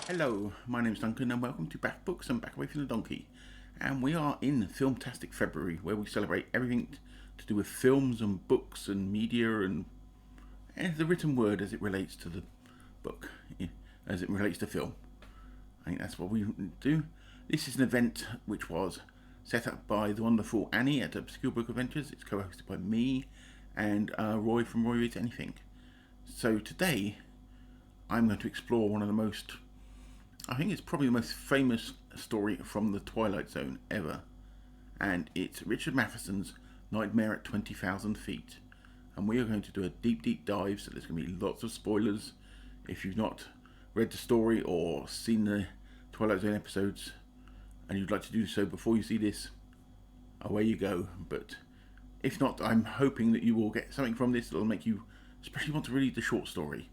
Hello, my name is Duncan and welcome to Back Books and Back Away from the Donkey. And we are in Filmtastic February, where we celebrate everything to do with films and books and media and the written word as it relates to the book, as it relates to film. I think that's what we do. This is an event which was set up by the wonderful Annie at Obscure Book Adventures. It's co-hosted by me and Roy from Roy Reads Anything. So today, I'm going to explore one of the most, I think it's probably the most famous story from the Twilight Zone ever. And it's Richard Matheson's Nightmare at 20,000 Feet. And we are going to do a deep dive, so there's going to be lots of spoilers. If you've not read the story or seen the Twilight Zone episodes, and you'd like to do so before you see this, away you go. But if not, I'm hoping that you will get something from this that will make you especially want to read the short story.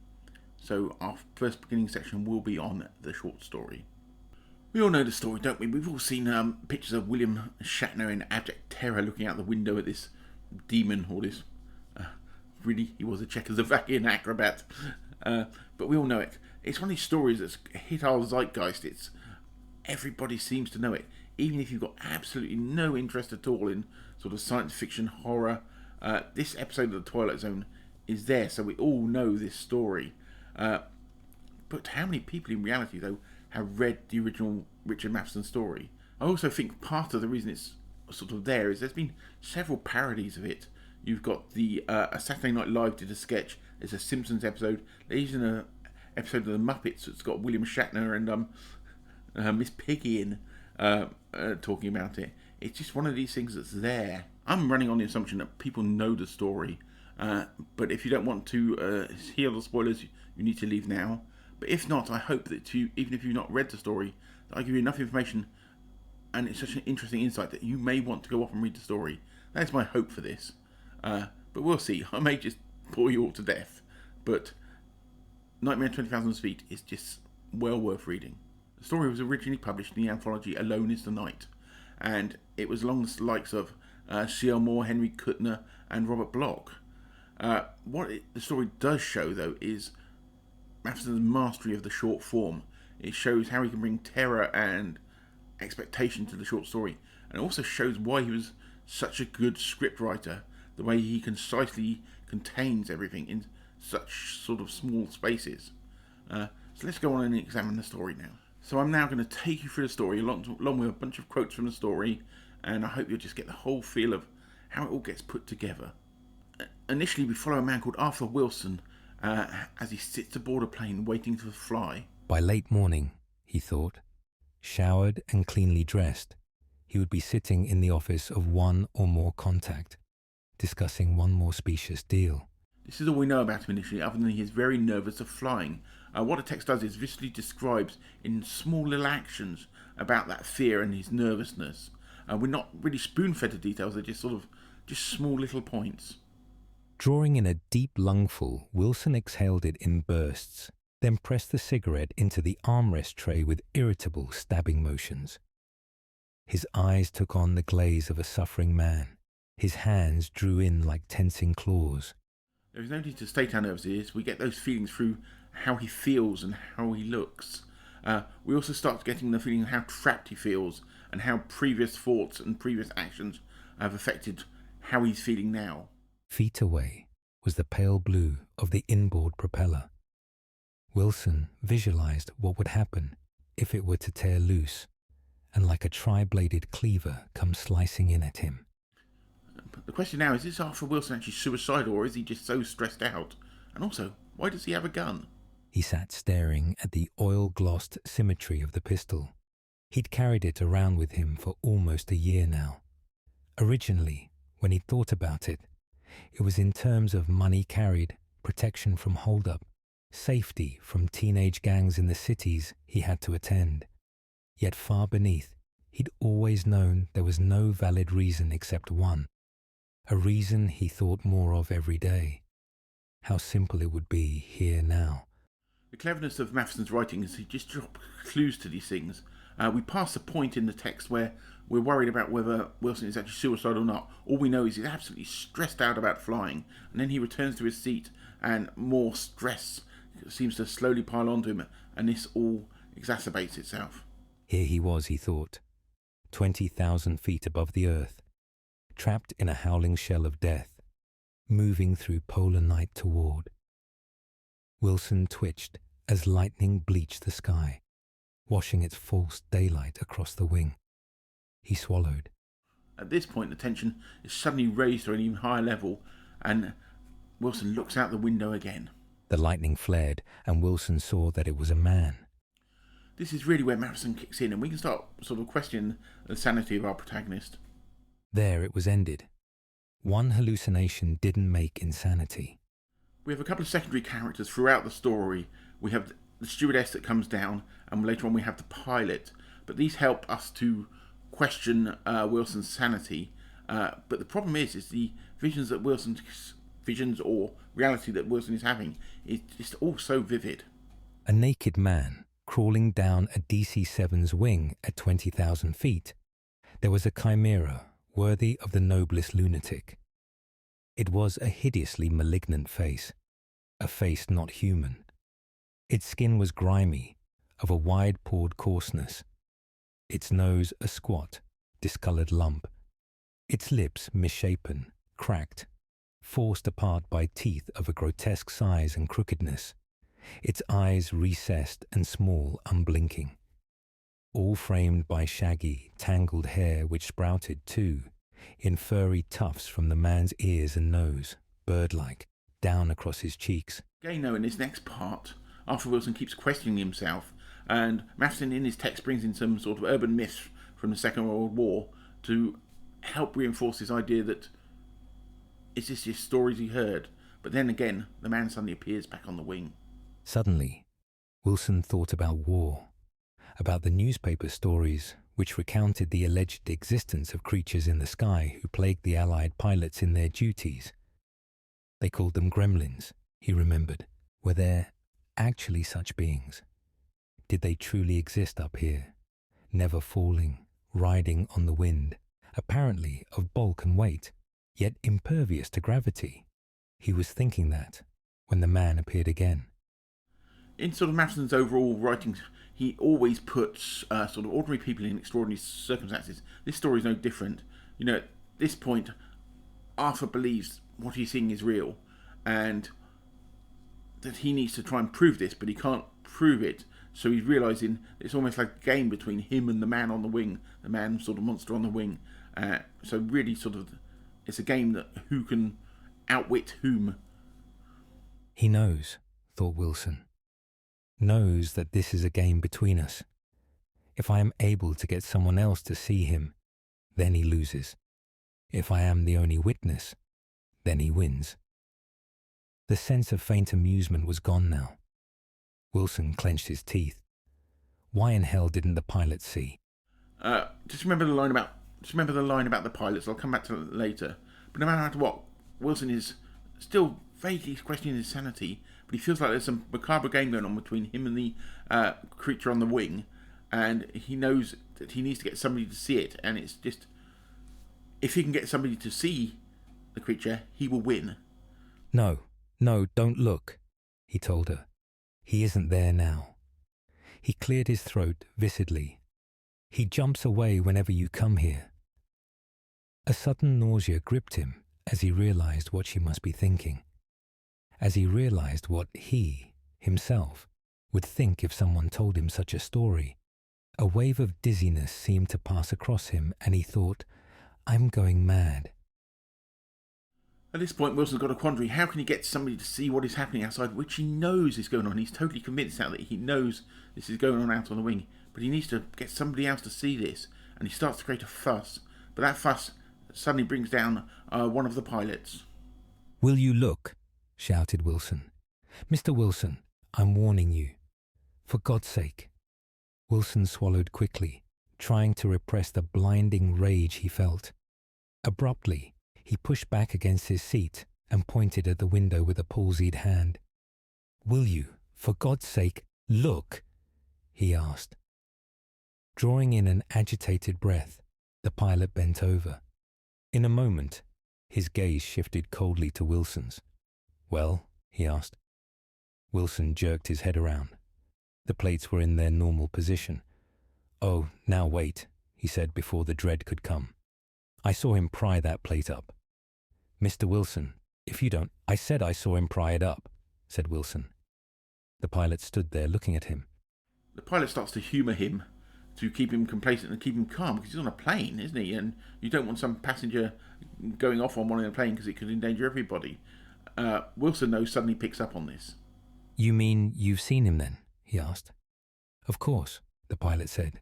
So our first beginning section will be on the short story. We all know the story, don't we? We've all seen pictures of William Shatner in abject terror looking out the window at this demon, or this... really, he was a Czechoslovakian acrobat. But we all know it. It's one of these stories that's hit our zeitgeist. Everybody seems to know it. Even if you've got absolutely no interest at all in sort of science fiction, horror, this episode of the Twilight Zone is there, so we all know this story. But how many people in reality, though, have read the original Richard Matheson story? I also think part of the reason it's sort of there is there's been several parodies of it. You've got the a Saturday Night Live did a sketch. There's a Simpsons episode. There's even an episode of the Muppets that's got William Shatner and Miss Piggy in talking about it. It's just one of these things that's there. I'm running on the assumption that people know the story. But if you don't want to hear the spoilers, you need to leave now. But if not, I hope that you, even if you've not read the story, that I give you enough information, and it's such an interesting insight that you may want to go off and read the story. That's my hope for this. But we'll see. I may just bore you all to death. But Nightmare at 20,000 Feet is just well worth reading. The story was originally published in the anthology Alone is the Night, and it was along the likes of C.L. Moore, Henry Kuttner, and Robert Bloch. The story does show, though, is Matheson's mastery of the short form. It shows how he can bring terror and expectation to the short story, and it also shows why he was such a good scriptwriter, the way he concisely contains everything in such sort of small spaces. So let's go on and examine the story now. So I'm now going to take you through the story along with a bunch of quotes from the story, and I hope you'll just get the whole feel of how it all gets put together. Initially, we follow a man called Arthur Wilson as he sits aboard a plane waiting to fly. By late morning, he thought, showered and cleanly dressed, he would be sitting in the office of one or more contact, discussing one more specious deal. This is all we know about him initially, other than he is very nervous of flying. What the text does is visually describes in small little actions about that fear and his nervousness. We're not really spoon-fed the details, they're just small little points. Drawing in a deep lungful, Wilson exhaled it in bursts, then pressed the cigarette into the armrest tray with irritable, stabbing motions. His eyes took on the glaze of a suffering man. His hands drew in like tensing claws. There is no need to state how nervous he is. We get those feelings through how he feels and how he looks. We also start getting the feeling of how trapped he feels and how previous thoughts and previous actions have affected how he's feeling now. Feet away was the pale blue of the inboard propeller. Wilson visualized what would happen if it were to tear loose, and like a tri-bladed cleaver come slicing in at him. But the question now is Arthur Wilson actually suicidal, or is he just so stressed out? And also, why does he have a gun? He sat staring at the oil-glossed symmetry of the pistol. He'd carried it around with him for almost a year now. Originally, when he'd thought about it, it was in terms of money carried, protection from hold-up, safety from teenage gangs in the cities he had to attend. Yet far beneath, he'd always known there was no valid reason except one, a reason he thought more of every day. How simple it would be here now. The cleverness of Matheson's writing is he just drops clues to these things. We pass the point in the text where we're worried about whether Wilson is actually suicidal or not. All we know is he's absolutely stressed out about flying, and then he returns to his seat and more stress seems to slowly pile onto him, and this all exacerbates itself. Here he was, he thought, 20,000 feet above the earth, trapped in a howling shell of death, moving through polar night toward. Wilson twitched as lightning bleached the sky, washing its false daylight across the wing. He swallowed. At this point, the tension is suddenly raised to an even higher level, and Wilson looks out the window again. The lightning flared, and Wilson saw that it was a man. This is really where Matheson kicks in, and we can start sort of questioning the sanity of our protagonist. There it was ended. One hallucination didn't make insanity. We have a couple of secondary characters throughout the story. We have the stewardess that comes down, and later on we have the pilot. But these help us to question Wilson's sanity. But the problem is the visions or reality that Wilson is having is just all so vivid. A naked man crawling down a DC-7's wing at 20,000 feet. There was a chimera worthy of the noblest lunatic. It was a hideously malignant face, a face not human. Its skin was grimy, of a wide-pored coarseness, its nose a squat, discoloured lump, its lips misshapen, cracked, forced apart by teeth of a grotesque size and crookedness, its eyes recessed and small, unblinking, all framed by shaggy, tangled hair which sprouted, too, in furry tufts from the man's ears and nose, bird-like, down across his cheeks. Again, though, in this next part, Arthur Wilson keeps questioning himself, and Matheson in his text brings in some sort of urban myths from the Second World War to help reinforce his idea that is this just stories he heard? But then again, the man suddenly appears back on the wing. Suddenly, Wilson thought about war, about the newspaper stories which recounted the alleged existence of creatures in the sky who plagued the Allied pilots in their duties. They called them gremlins, he remembered. Were there actually such beings? Did they truly exist up here, never falling, riding on the wind, apparently of bulk and weight, yet impervious to gravity? He was thinking that when the man appeared again. In sort of Matheson's overall writings, he always puts sort of ordinary people in extraordinary circumstances. This story is no different. You know, at this point, Arthur believes what he's seeing is real, and that he needs to try and prove this, but he can't prove it. So he's realising it's almost like a game between him and the man on the wing, the man sort of monster on the wing. So really sort of, it's a game that who can outwit whom. He knows, thought Wilson, knows that this is a game between us. If I am able to get someone else to see him, then he loses. If I am the only witness, then he wins. The sense of faint amusement was gone now. Wilson clenched his teeth. Why in hell didn't the pilot see? Just remember the line about the pilots. I'll come back to it later. But no matter what, Wilson is still vaguely questioning his sanity, but he feels like there's some macabre game going on between him and the creature on the wing, and he knows that he needs to get somebody to see it, and it's just, if he can get somebody to see the creature, he will win. No, don't look, he told her. He isn't there now. He cleared his throat vicidly. He jumps away whenever you come here. A sudden nausea gripped him as he realized what she must be thinking, as he realized what he, himself, would think if someone told him such a story. A wave of dizziness seemed to pass across him, and he thought, I'm going mad. At this point, Wilson's got a quandary. How can he get somebody to see what is happening outside, which he knows is going on? He's totally convinced now that he knows this is going on out on the wing, but he needs to get somebody else to see this, and he starts to create a fuss. But that fuss suddenly brings down one of the pilots. Will you look? Shouted Wilson. Mr. Wilson, I'm warning you. For God's sake. Wilson swallowed quickly, trying to repress the blinding rage he felt. Abruptly, he pushed back against his seat and pointed at the window with a palsied hand. Will you, for God's sake, look? He asked. Drawing in an agitated breath, the pilot bent over. In a moment, his gaze shifted coldly to Wilson's. Well, he asked. Wilson jerked his head around. The plates were in their normal position. "Oh, now wait," he said before the dread could come. "I saw him pry that plate up." "Mr. Wilson, if you don't—" "I said I saw him pry it up," said Wilson. The pilot stood there looking at him. The pilot starts to humour him to keep him complacent and keep him calm, because he's on a plane, isn't he? And you don't want some passenger going off on one in a plane because it could endanger everybody. Wilson, though, suddenly picks up on this. "You mean you've seen him then?" he asked. "Of course," the pilot said.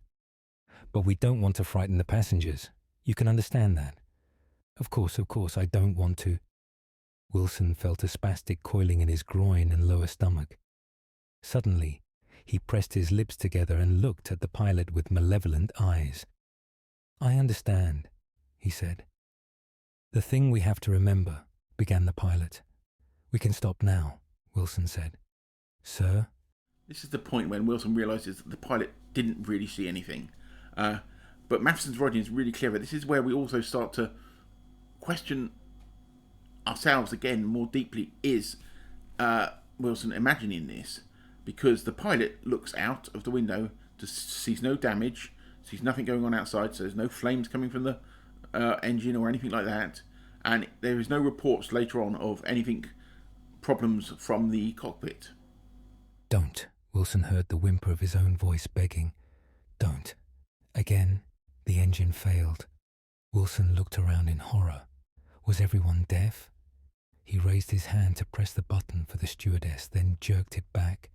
"But we don't want to frighten the passengers. You can understand that." Of course, I don't want to." Wilson felt a spastic coiling in his groin and lower stomach. Suddenly, he pressed his lips together and looked at the pilot with malevolent eyes. "I understand," he said. "The thing we have to remember," began the pilot. "We can stop now," Wilson said. "Sir?" This is the point when Wilson realises that the pilot didn't really see anything. But Matheson's writing is really clever. This is where we also start to question ourselves again more deeply. Is Wilson imagining this? Because the pilot looks out of the window, sees no damage, sees nothing going on outside, so there's no flames coming from the engine or anything like that, and there is no reports later on of anything, problems from the cockpit. "Don't," Wilson heard the whimper of his own voice begging. "Don't." Again, the engine failed. Wilson looked around in horror. Was everyone deaf? He raised his hand to press the button for the stewardess, then jerked it back.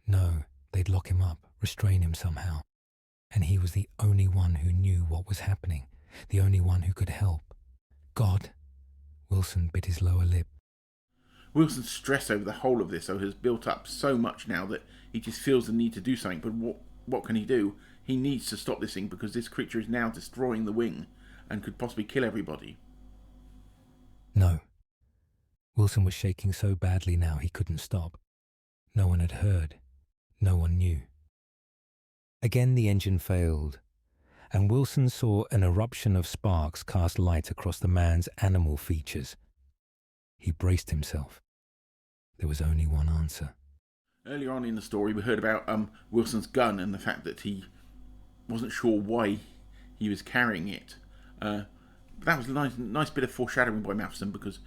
No, they'd lock him up, restrain him somehow. And he was the only one who knew what was happening, the only one who could help. God! Wilson bit his lower lip. Wilson's stress over the whole of this has built up so much now that he just feels the need to do something. But what can he do? He needs to stop this thing because this creature is now destroying the wing and could possibly kill everybody. No. Wilson was shaking so badly now he couldn't stop. No one had heard. No one knew. Again the engine failed, and Wilson saw an eruption of sparks cast light across the man's animal features. He braced himself. There was only one answer. Earlier on in the story, we heard about Wilson's gun and the fact that he wasn't sure why he was carrying it. But that was a nice bit of foreshadowing by Matheson, because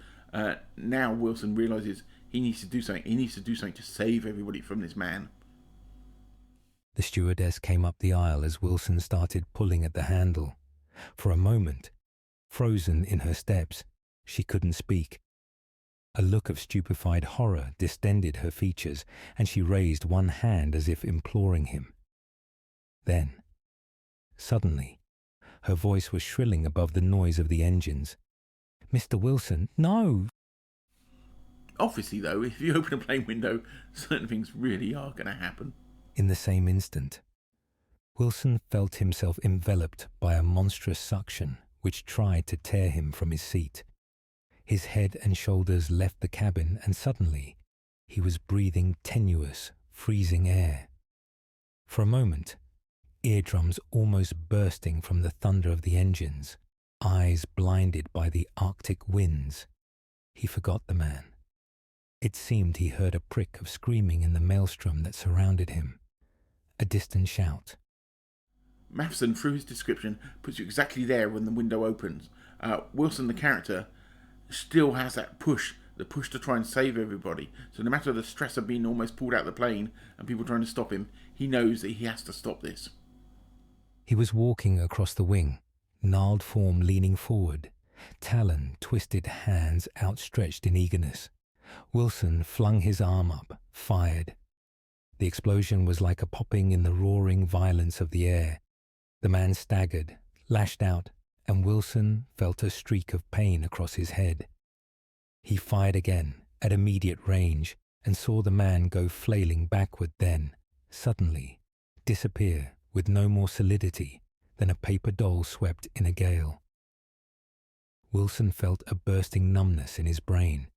now Wilson realises he needs to do something. He needs to do something to save everybody from this man. The stewardess came up the aisle as Wilson started pulling at the handle. For a moment, frozen in her steps, she couldn't speak. A look of stupefied horror distended her features, and she raised one hand as if imploring him. Then, suddenly, her voice was shrilling above the noise of the engines. "Mr. Wilson, no!" Obviously, though, if you open a plane window, certain things really are going to happen. In the same instant, Wilson felt himself enveloped by a monstrous suction which tried to tear him from his seat. His head and shoulders left the cabin, and suddenly he was breathing tenuous, freezing air. For a moment, eardrums almost bursting from the thunder of the engines, eyes blinded by the Arctic winds, he forgot the man. It seemed he heard a prick of screaming in the maelstrom that surrounded him. A distant shout. Matheson, through his description, puts you exactly there when the window opens. Wilson, the character, still has that push, the push to try and save everybody. So no matter the stress of being almost pulled out of the plane and people trying to stop him, he knows that he has to stop this. He was walking across the wing, gnarled form leaning forward, talon twisted hands outstretched in eagerness. Wilson flung his arm up, fired. The explosion was like a popping in the roaring violence of the air. The man staggered, lashed out, and Wilson felt a streak of pain across his head. He fired again, at immediate range, and saw the man go flailing backward, then, suddenly, disappear with no more solidity than a paper doll swept in a gale. Wilson felt a bursting numbness in his brain.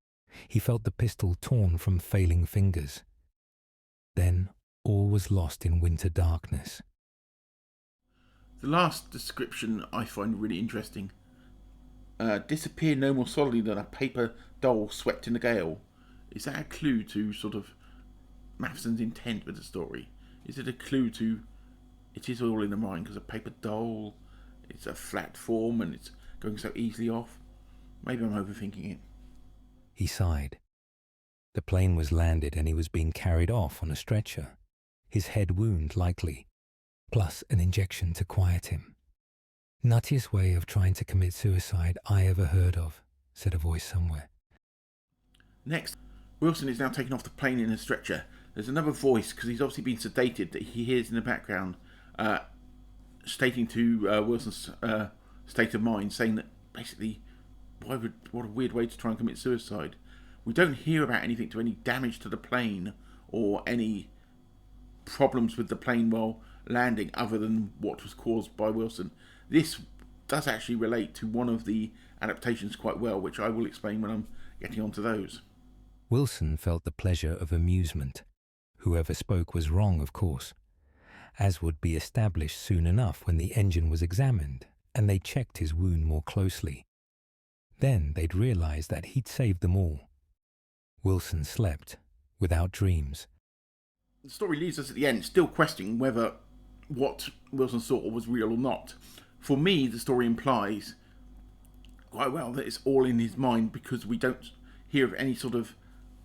He felt the pistol torn from failing fingers. Then all was lost in winter darkness. The last description I find really interesting. Disappear no more solidly than a paper doll swept in a gale. Is that a clue to sort of Matheson's intent with the story? Is it a clue to it is all in the mind because a paper doll, it's a flat form and it's going so easily off? Maybe I'm overthinking it. He sighed. The plane was landed and he was being carried off on a stretcher, his head wound likely, plus an injection to quiet him. Nuttiest way of trying to commit suicide I ever heard of, said a voice somewhere. Next, Wilson is now taken off the plane in a stretcher. There's another voice, because he's obviously been sedated, that he hears in the background, stating to Wilson's state of mind, saying that basically, what a weird way to try and commit suicide. We don't hear about anything to any damage to the plane or any problems with the plane while landing other than what was caused by Wilson. This does actually relate to one of the adaptations quite well, which I will explain when I'm getting onto those. Wilson felt the pleasure of amusement. Whoever spoke was wrong, of course, as would be established soon enough when the engine was examined and they checked his wound more closely. Then they'd realize that he'd saved them all. Wilson slept, without dreams. The story leaves us at the end still questioning whether what Wilson saw was real or not. For me, the story implies quite well that it's all in his mind, because we don't hear of any sort of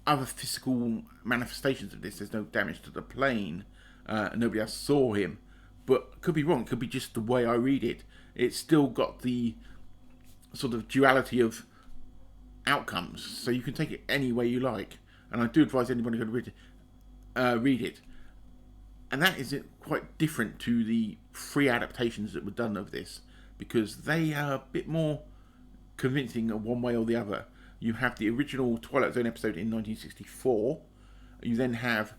other physical manifestations of this. There's no damage to the plane. Nobody else saw him. But could be wrong. It could be just the way I read it. It's still got the sort of duality of outcomes, so you can take it any way you like. And I do advise anybody who read it. And that is quite different to the 3 adaptations that were done of this, because they are a bit more convincing of one way or the other. You have the original Twilight Zone episode in 1964. You then have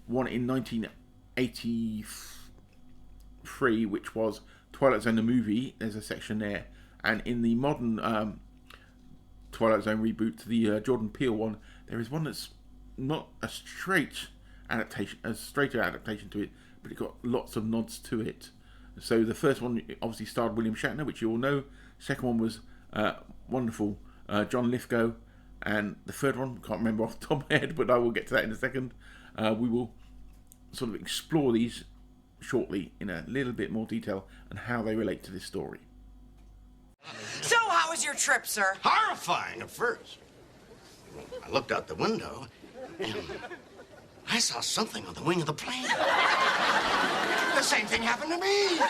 one in 1983, which was Twilight Zone the movie. There's a section there. And in the modern Twilight Zone reboot, the Jordan Peele one, there is one that's not a straight adaptation, a straighter adaptation to it, but it got lots of nods to it. So the first one obviously starred William Shatner, which you all know. Second one was wonderful John Lithgow, and the third one, can't remember off the top of my head, but I will get to that in a second. We will sort of explore these shortly in a little bit more detail and how they relate to this story. So, how was your trip, sir? Horrifying at first. I looked out the window and I saw something on the wing of the plane. The same thing happened to me.